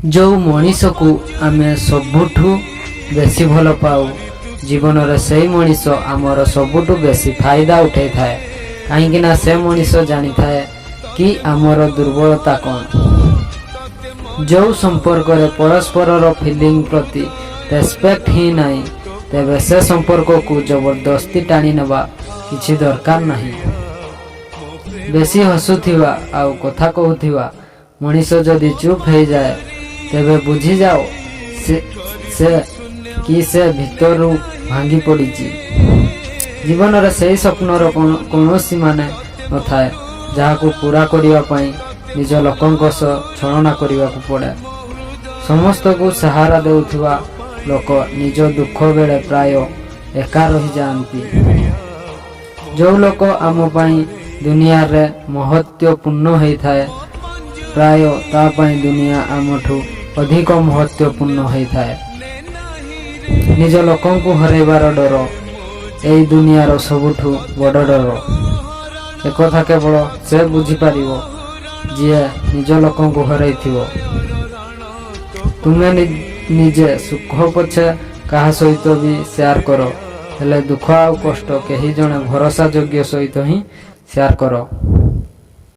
जो मनीष को आम सबुठु बेसी भल पाऊ जीवन रे से मनीष आमर सबुठु बेसी फायदा उठे थाए कहीं से मनीष जानी थाए कि आमर दुर्बलता कौन। जो संपर्क रे परस्पर फिलिंग प्रति रेस्पेक्ट ही नहीं तेबे से संपर्क को जबरदस्ती टाणी नवा किछि दरकार नहीं। बेसी हसुथिवा आउ कथा कहूथिवा मनीष जदि चुप हो जाए तेबे बुझी जाओ से भितरु भांगी पड़ी। जीवन रे सही स्वप्नर कौन माने न थाए जहाँ को पूरा करने पाई निज लोकों सह छलना करने को पड़े। समस्त को सहारा देउथिवा लोक निज दुख बेले प्राय एका रही जाती। जो लोक आम पाई दुनिया रे महत्वपूर्ण होता है प्राय तापाई दुनिया आमठू अधिक महत्वपूर्ण होता है। निज लोकों को हरैबार डर यही दुनियार सबुठू बड़ डर। एक कथा केवल से बुझीपर जी निज लोकों को हरई। तुम्हें निजे सुख पछे कहा सहित भी शेयर करो हेले दुख आ कष्ट कहीं जड़े भरोसा योग्य सहित ही शेयर करो।